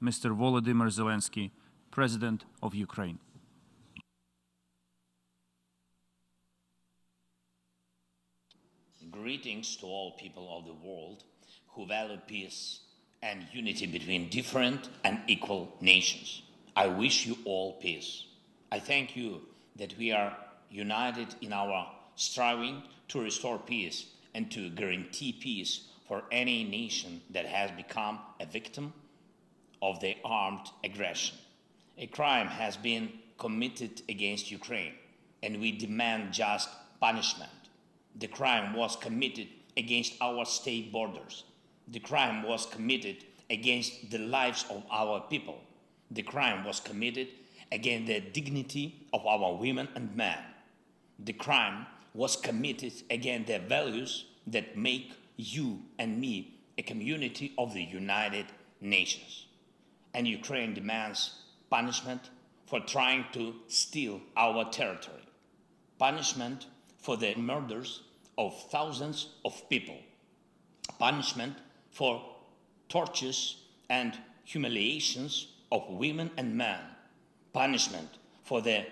Mr. Volodymyr Zelenskiy, President of Ukraine. Greetings to all people of the world who value peace and unity between different and equal nations. I wish you all peace. I thank you that we are united in our striving to restore peace and to guarantee peace for any nation that has become a victim of the armed aggression. A crime has been committed against Ukraine, and we demand just punishment. The crime was committed against our state borders. The crime was committed against the lives of our people. The crime was committed against the dignity of our women and men. The crime was committed against the values that make you and me a community of the United Nations. And Ukraine demands punishment for trying to steal our territory, punishment for the murders of thousands of people, punishment for tortures and humiliations of women and men, punishment for the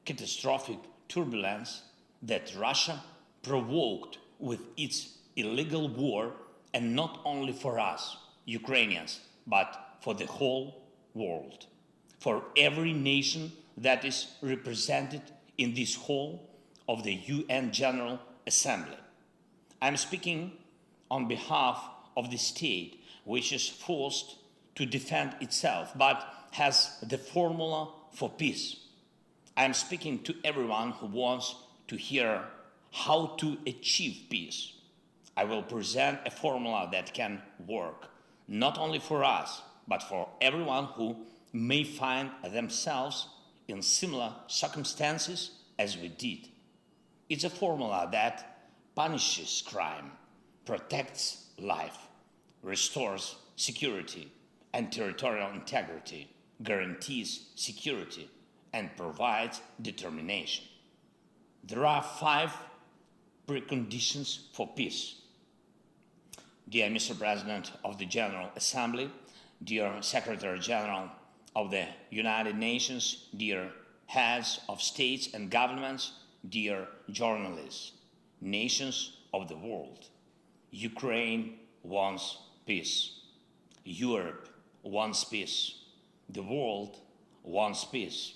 catastrophic turbulence that Russia provoked with its illegal war, and not only for us, Ukrainians, but for the whole world, for every nation that is represented in this hall of the UN General Assembly. I'm speaking on behalf of the state which is forced to defend itself but has the formula for peace. I'm speaking to everyone who wants to hear how to achieve peace. I will present a formula that can work not only for us, but for everyone who may find themselves in similar circumstances as we did. It's a formula that punishes crime, protects life, restores security and territorial integrity, guarantees security, and provides determination. There are 5 preconditions for peace. Dear Mr. President of the General Assembly, dear Secretary General of the United Nations, dear heads of states and governments, dear journalists, nations of the world, Ukraine wants peace. Europe wants peace. The world wants peace.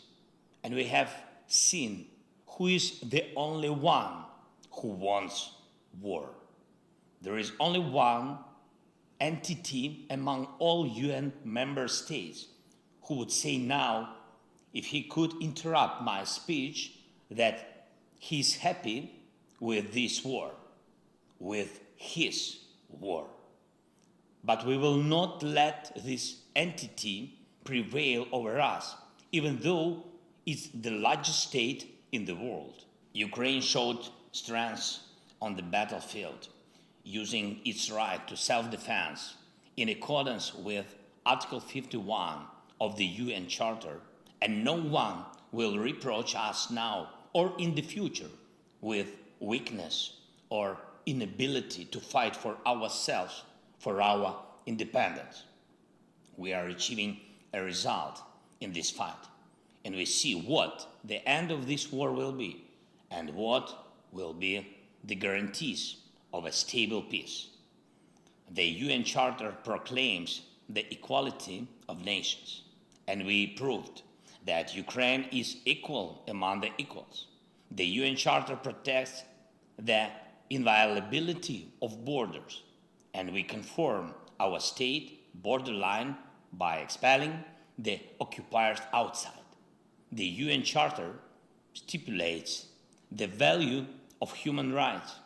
And we have seen who is the only one who wants war. There is only one entity among all UN member states who would say now, if he could interrupt my speech, that he's happy with this war, with his war. But we will not let this entity prevail over us, even though it's the largest state in the world. Ukraine showed strength on the battlefield, using its right to self-defense in accordance with Article 51 of the UN Charter, and no one will reproach us now or in the future with weakness or inability to fight for ourselves, for our independence. We are achieving a result in this fight, and we see what the end of this war will be and what will be the guarantees of a stable peace. The UN Charter proclaims the equality of nations, and we proved that Ukraine is equal among the equals. The UN Charter protects the inviolability of borders, and we confirm our state borderline by expelling the occupiers outside. The UN Charter stipulates the value of human rights,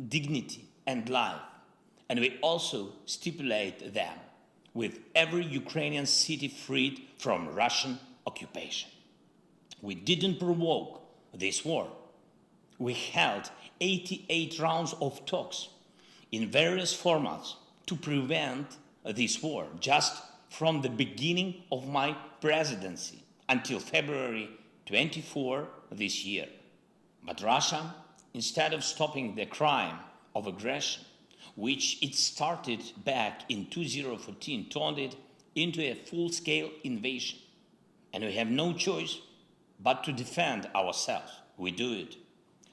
dignity, and life, and we also stipulate them with every Ukrainian city freed from Russian occupation. We didn't provoke this war. We held 88 rounds of talks in various formats to prevent this war, just from the beginning of my presidency until February 24 this year. But Russia, instead of stopping the crime of aggression, which it started back in 2014, turned it into a full-scale invasion, and we have no choice but to defend ourselves. We do it.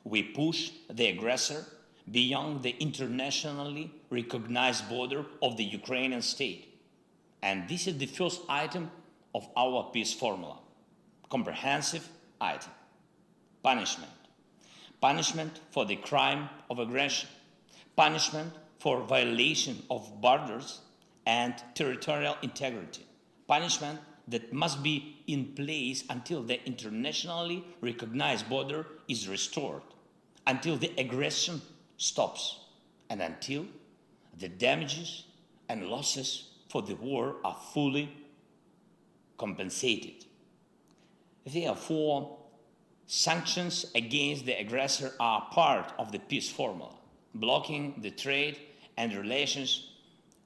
We push the aggressor beyond the internationally recognized border of the Ukrainian state. And this is the first item of our peace formula. Comprehensive item. Punishment. Punishment for the crime of aggression. Punishment for violation of borders and territorial integrity. Punishment that must be in place until the internationally recognized border is restored, until the aggression stops, and until the damages and losses for the war are fully compensated. Therefore, sanctions against the aggressor are part of the peace formula. Blocking the trade and relations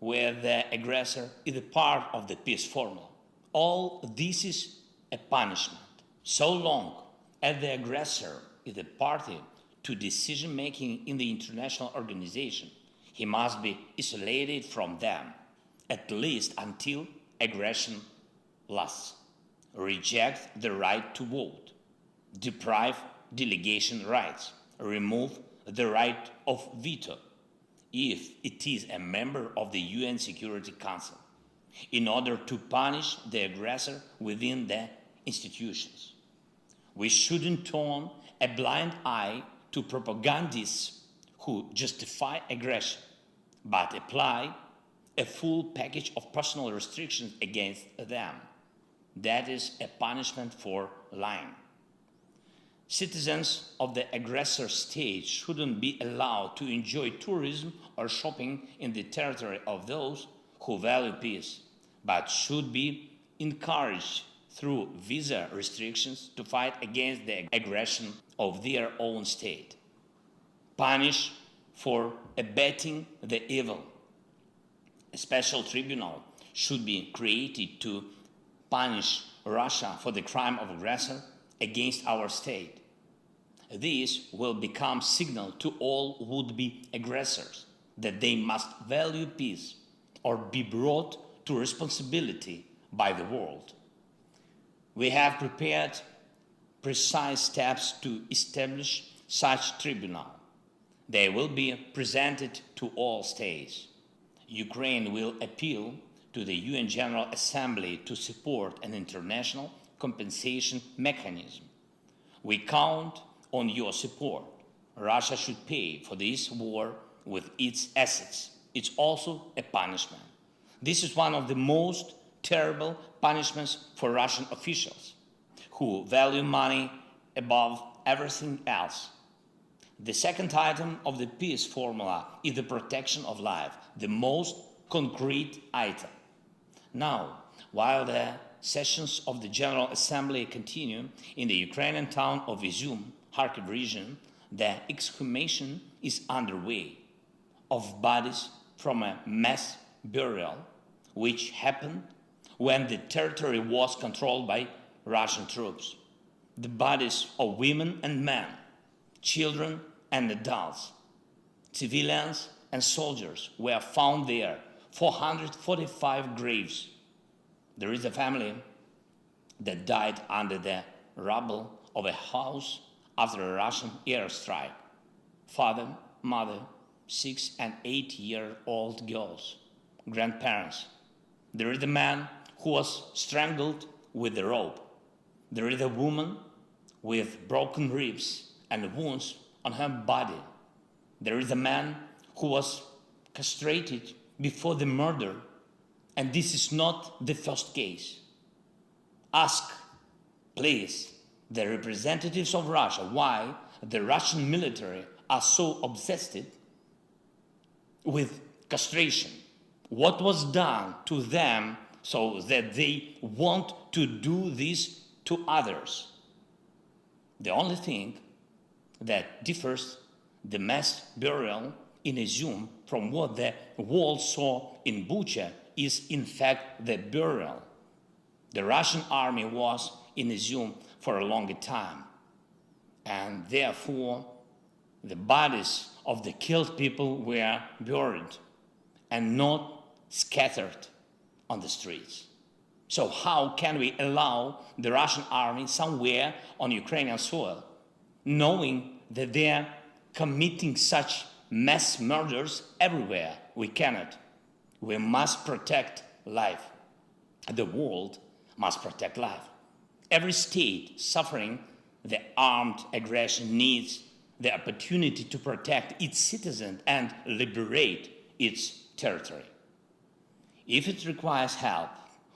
with the aggressor is a part of the peace formula. All this is a punishment. So long as the aggressor is a party to decision-making in the international organization, he must be isolated from them, at least until aggression lasts. Reject the right to vote. Deprive delegation rights. Remove the right of veto if it is a member of the UN Security Council, in order to punish the aggressor within the institutions. We shouldn't turn a blind eye to propagandists who justify aggression, but apply a full package of personal restrictions against them. That is a punishment for lying. Citizens of the aggressor state shouldn't be allowed to enjoy tourism or shopping in the territory of those who value peace, but should be encouraged through visa restrictions to fight against the aggression of their own state. Punish for abetting the evil. A special tribunal should be created to punish Russia for the crime of aggressor against our state. This will become signal to all would-be aggressors that they must value peace or be brought to responsibility by the world. We have prepared precise steps to establish such tribunal. They will be presented to all states. Ukraine will appeal to the UN General Assembly to support an international compensation mechanism. We count on your support. Russia should pay for this war with its assets. It's also a punishment. This is one of the most terrible punishments for Russian officials who value money above everything else. The second item of the peace formula is the protection of life, the most concrete item. Now, while the sessions of the General Assembly continue in the Ukrainian town of Izum, Kharkiv region, the exhumation is underway of bodies from a mass burial which happened when the territory was controlled by Russian troops. The bodies of women and men, children and adults, civilians and soldiers were found there, 445 graves. There is a family that died under the rubble of a house after a Russian airstrike. Father, mother, 6 and 8-year-old girls, grandparents. There is a man who was strangled with a rope. There is a woman with broken ribs and wounds on her body. There is a man who was castrated before the murder, and this is not the first case. Ask, please, the representatives of Russia why the Russian military are so obsessed with castration. What was done to them so that they want to do this to others? The only thing that differs the mass burial in Izum from what the world saw in Bucha is in fact the burial. The Russian army was in Izum for a longer time, and therefore the bodies of the killed people were buried and not scattered on the streets. So how can we allow the Russian army somewhere on Ukrainian soil, knowing that they're committing such mass murders everywhere? We cannot. We must protect life. The world must protect life. Every state suffering the armed aggression needs the opportunity to protect its citizens and liberate its territory. If it requires help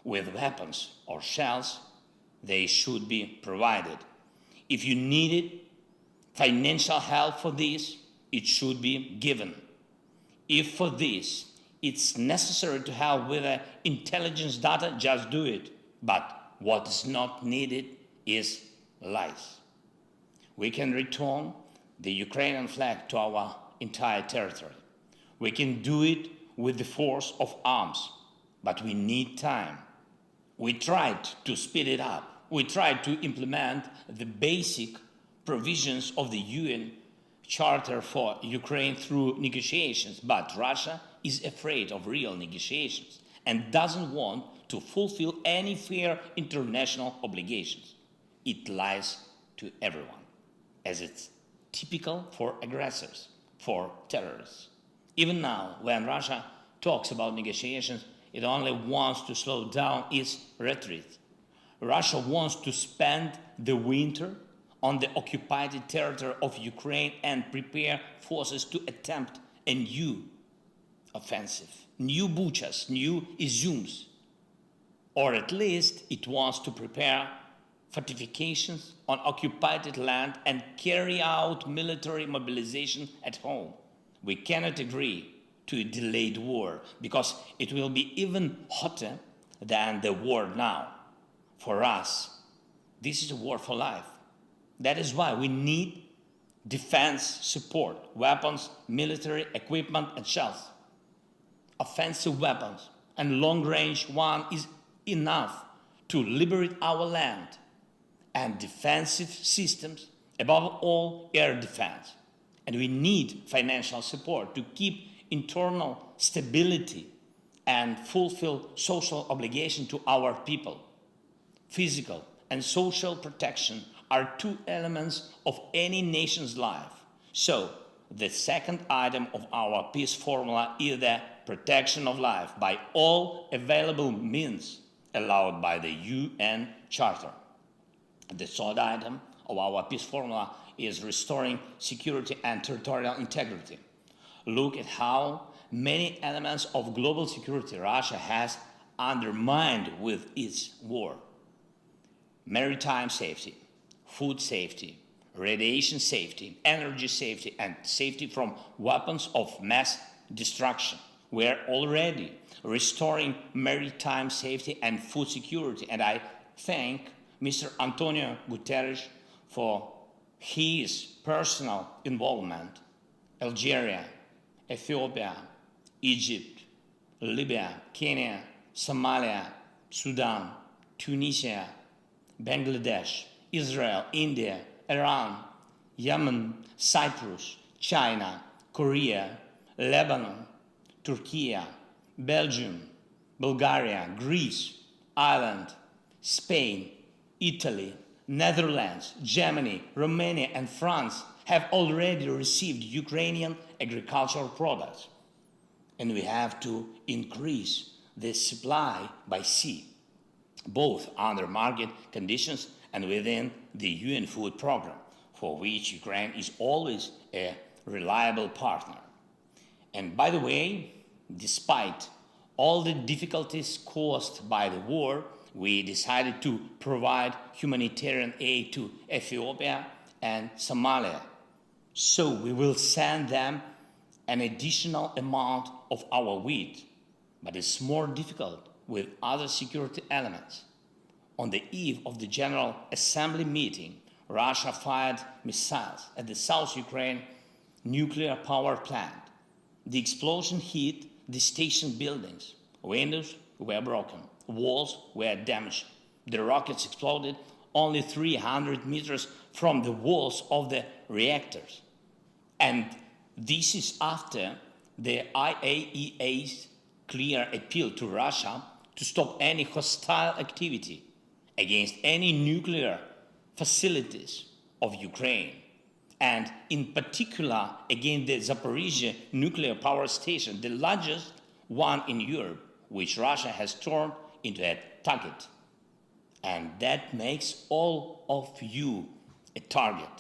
with weapons or shells, they should be provided. If you needed financial help for this, it should be given. If for this it's necessary to help with the intelligence data, just do it. But what is not needed is lies. We can return the Ukrainian flag to our entire territory. We can do it with the force of arms, but we need time. We tried to speed it up. We tried to implement the basic provisions of the UN Charter for Ukraine through negotiations, but Russia is afraid of real negotiations and doesn't want to fulfill any fair international obligations. It lies to everyone, as it's typical for aggressors, for terrorists. Even now, when Russia talks about negotiations, it only wants to slow down its retreat. Russia wants to spend the winter on the occupied territory of Ukraine and prepare forces to attempt a new offensive, new Buchas, new Izums, or at least it wants to prepare fortifications on occupied land and carry out military mobilization at home. We cannot agree to a delayed war because it will be even hotter than the war now. For us, this is a war for life. That is why we need defense support, weapons, military equipment and shells. Offensive weapons and long-range one is enough to liberate our land, and defensive systems, above all air defense. And we need financial support to keep internal stability and fulfill social obligation to our people. Physical and social protection are two elements of any nation's life. So, the second item of our peace formula is the protection of life by all available means allowed by the UN Charter. The third item of our peace formula is restoring security and territorial integrity. Look at how many elements of global security Russia has undermined with its war. Maritime safety, food safety, radiation safety, energy safety, and safety from weapons of mass destruction. We are already restoring maritime safety and food security, and I thank Mr. Antonio Guterres for his personal involvement. Algeria, Ethiopia, Egypt, Libya, Kenya, Somalia, Sudan, Tunisia, Bangladesh, Israel, India, Iran, Yemen, Cyprus, China, Korea, Lebanon, Turkey, Belgium, Bulgaria, Greece, Ireland, Spain, Italy, Netherlands, Germany, Romania, and France have already received Ukrainian agricultural products. And we have to increase the supply by sea, both under market conditions and within the UN food program, for which Ukraine is always a reliable partner. And by the way, despite all the difficulties caused by the war, we decided to provide humanitarian aid to Ethiopia and Somalia. So we will send them an additional amount of our wheat, but it's more difficult with other security elements. On the eve of the General Assembly meeting, Russia fired missiles at the South Ukraine nuclear power plant. The explosion hit the station buildings. Windows were broken. Walls were damaged. The rockets exploded only 300 meters from the walls of the reactors. And this is after the IAEA's clear appeal to Russia to stop any hostile activity against any nuclear facilities of Ukraine, and in particular against the Zaporizhzhia nuclear power station, the largest one in Europe, which Russia has turned into a target. And that makes all of you a target.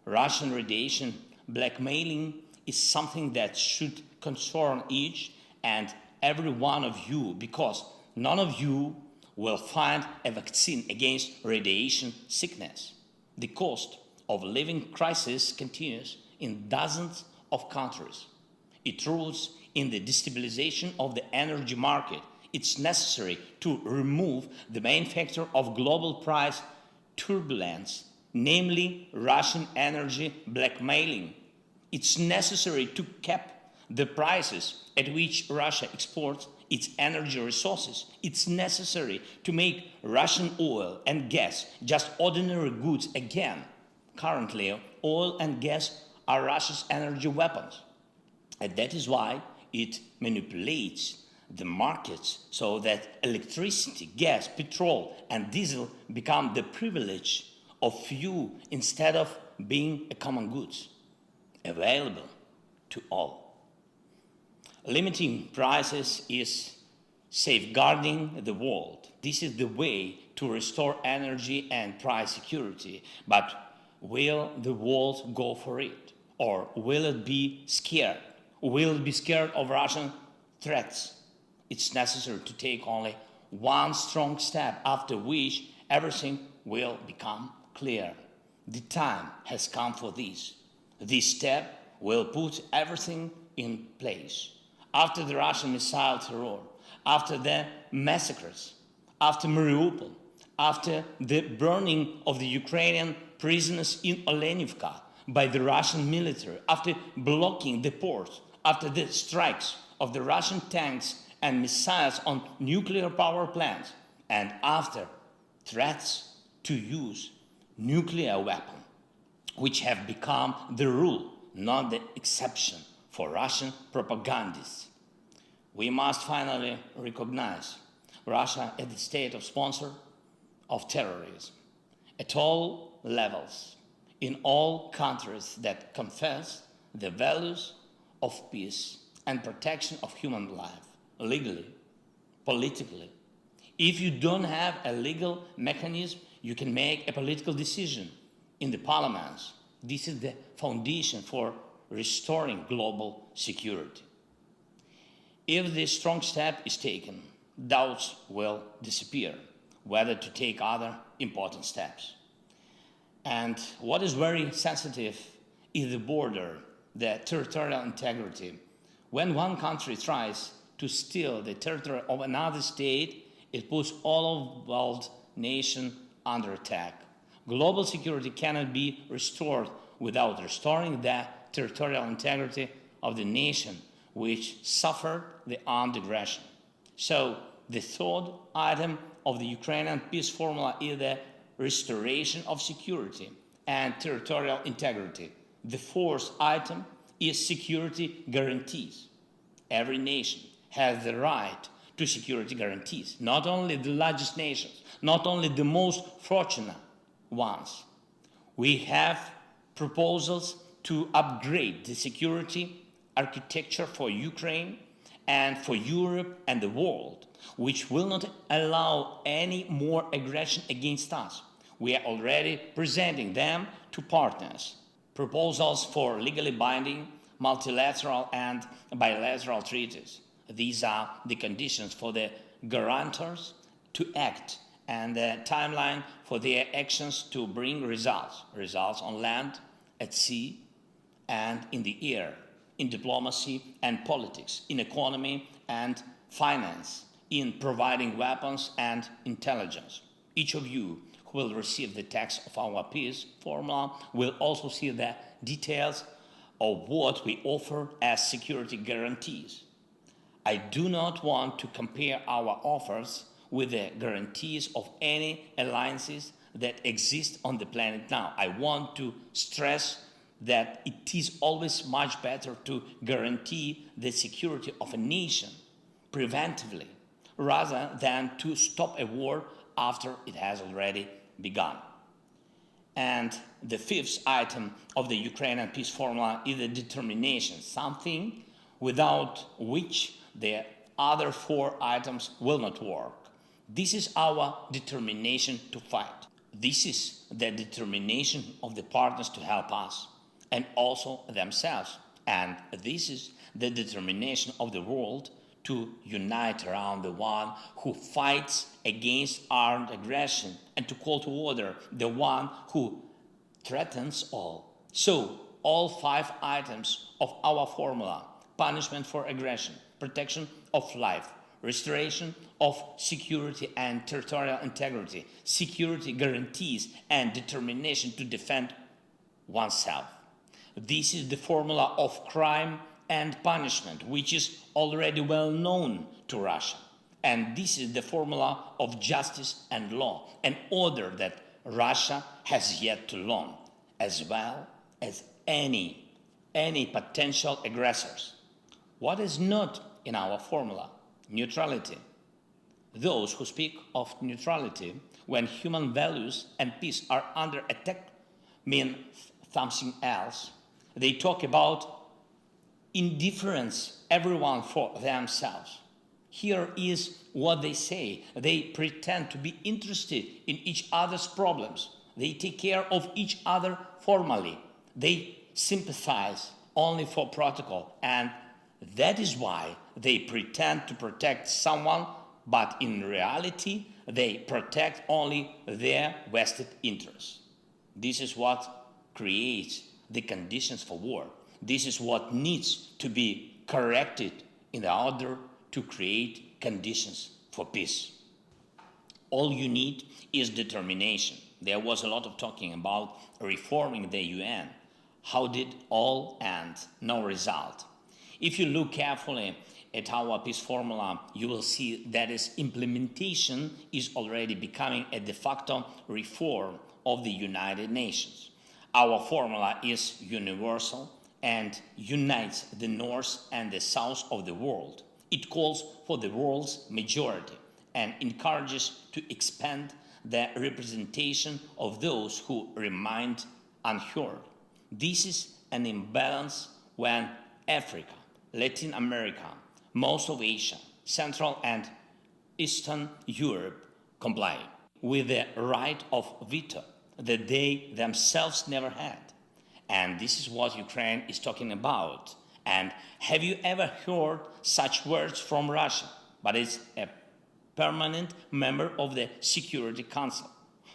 Russian radiation blackmailing is something that should concern each and every one of you, because none of you will find a vaccine against radiation sickness. The cost of living crisis continues in dozens of countries. It roots in the destabilization of the energy market. It's necessary to remove the main factor of global price turbulence, namely Russian energy blackmailing. It's necessary to cap the prices at which Russia exports its energy resources. It's necessary to make Russian oil and gas just ordinary goods again. Currently, oil and gas are Russia's energy weapons. And that is why it manipulates the markets so that electricity, gas, petrol, and diesel become the privilege of few instead of being a common goods available to all. Limiting prices is safeguarding the world. This is the way to restore energy and price security. But will the world go for it? Or will it be scared? Will it be scared of Russian threats? It's necessary to take only one strong step, after which everything will become clear. The time has come for this. This step will put everything in place. After the Russian missile terror, after the massacres, after Mariupol, after the burning of the Ukrainian prisoners in Olenivka by the Russian military, after blocking the ports, after the strikes of the Russian tanks and missiles on nuclear power plants, and after threats to use nuclear weapons, which have become the rule, not the exception for Russian propagandists. We must finally recognize Russia as the state of sponsor of terrorism at all levels, in all countries that confess the values of peace and protection of human life, legally, politically. If you don't have a legal mechanism, you can make a political decision in the parliaments. This is the foundation for restoring global security. If this strong step is taken, doubts will disappear whether to take other important steps. And what is very sensitive is the border, the territorial integrity. When one country tries to steal the territory of another state, it puts all of the world nation under attack. Global security cannot be restored without restoring the territorial integrity of the nation which suffered the armed aggression. So the third item of the Ukrainian peace formula is the restoration of security and territorial integrity. The fourth item is security guarantees. Every nation has the right to security guarantees, not only the largest nations, not only the most fortunate ones. We have proposals to upgrade the security architecture for Ukraine and for Europe and the world, which will not allow any more aggression against us. We are already presenting them to partners. Proposals for legally binding multilateral and bilateral treaties. These are the conditions for the guarantors to act and the timeline for their actions to bring results. Results on land, at sea, and in the air, in diplomacy and politics, in economy and finance, in providing weapons and intelligence. Each of you who will receive the text of our peace formula will also see the details of what we offer as security guarantees. I do not want to compare our offers with the guarantees of any alliances that exist on the planet now. I want to stress that it is always much better to guarantee the security of a nation preventively rather than to stop a war after it has already begun. And the fifth item of the Ukrainian peace formula is the determination, something without which the other four items will not work. This is our determination to fight. This is the determination of the partners to help us and also themselves. And this is the determination of the world to unite around the one who fights against armed aggression and to call to order the one who threatens all. So, all five items of our formula: punishment for aggression, protection of life, restoration of security and territorial integrity, security guarantees, and determination to defend oneself. This is the formula of crime and punishment, which is already well known to Russia. And this is the formula of justice and law, an order that Russia has yet to learn, as well as any potential aggressors. What is not in our formula? Neutrality. Those who speak of neutrality when human values and peace are under attack mean something else. They talk about indifference, everyone for themselves. Here is what they say. They pretend to be interested in each other's problems. They take care of each other formally. They sympathize only for protocol, and that is why they pretend to protect someone, but in reality, they protect only their vested interests. This is what creates the conditions for war. This is what needs to be corrected in order to create conditions for peace. All you need is determination. There was a lot of talking about reforming the UN. How did all end? No result. If you look carefully at our peace formula, you will see that its implementation is already becoming a de facto reform of the United Nations. Our formula is universal and unites the North and the South of the world. It calls for the world's majority and encourages to expand the representation of those who remain unheard. This is an imbalance when Africa, Latin America, most of Asia, Central and Eastern Europe comply with the right of veto that they themselves never had. And this is what Ukraine is talking about. And have you ever heard such words from Russia? But it's a permanent member of the Security Council.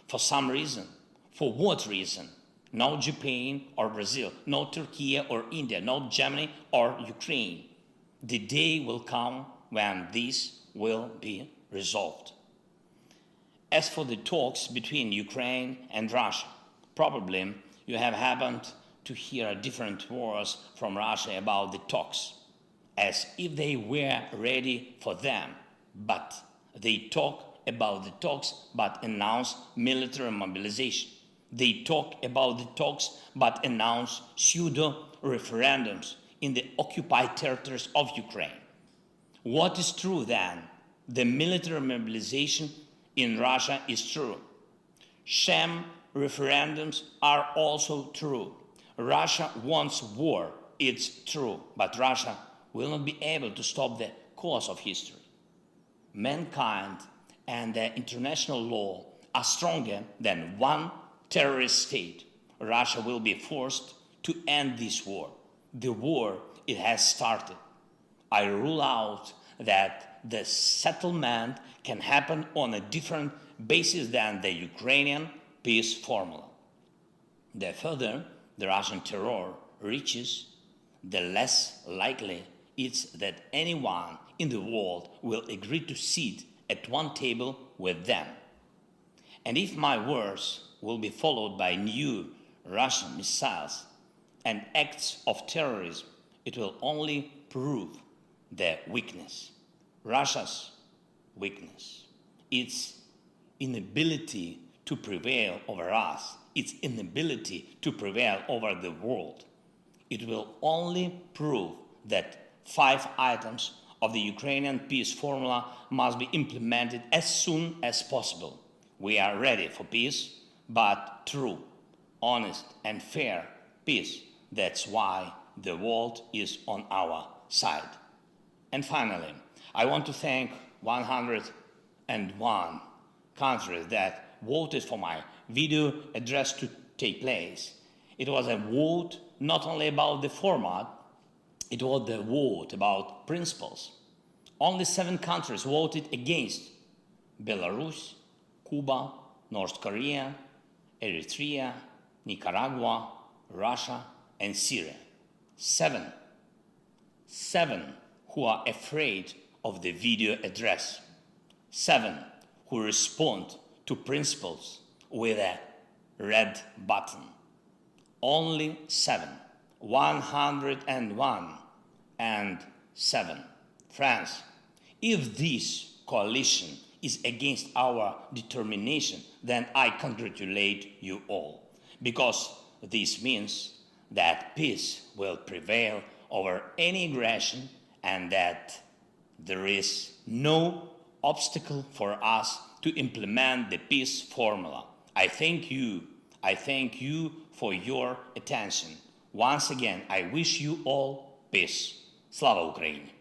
For some reason. For what reason? No Japan or Brazil, no Turkey or India, no Germany or Ukraine. The day will come when this will be resolved. As for the talks between Ukraine and Russia, probably you have happened to hear different words from Russia about the talks, as if they were ready for them. But they talk about the talks but announce military mobilization. They talk about the talks but announce pseudo-referendums in the occupied territories of Ukraine. What is true then? The military mobilization in Russia is true. Sham referendums are also true. Russia wants war, it's true, but Russia will not be able to stop the course of history. Mankind and the international law are stronger than one terrorist state. Russia will be forced to end this war. The war, it has started. I rule out that the settlement can happen on a different basis than the Ukrainian peace formula. The further the Russian terror reaches, the less likely it's that anyone in the world will agree to sit at one table with them. And if my words will be followed by new Russian missiles and acts of terrorism, it will only prove their weakness. Russia's weakness, its inability to prevail over us, its inability to prevail over the world. It will only prove that 5 items of the Ukrainian peace formula must be implemented as soon as possible. We are ready for peace, but true, honest, and fair peace. That's why the world is on our side. And finally, I want to thank 101 countries that voted for my video address to take place. It was a vote not only about the format, it was the vote about principles. Only 7 countries voted against: Belarus, Cuba, North Korea, Eritrea, Nicaragua, Russia, and Syria. 7 who are afraid of the video address. 7 who respond to principles with a red button. Only 7. 101 and 7. France, if this coalition is against our determination, then I congratulate you all, because this means that peace will prevail over any aggression and that there is no obstacle for us to implement the peace formula. I thank you for your attention. Once again, I wish you all peace. Slava Ukraini!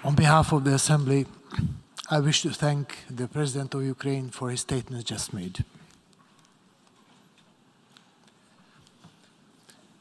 On behalf of the Assembly, I wish to thank the President of Ukraine for his statement just made.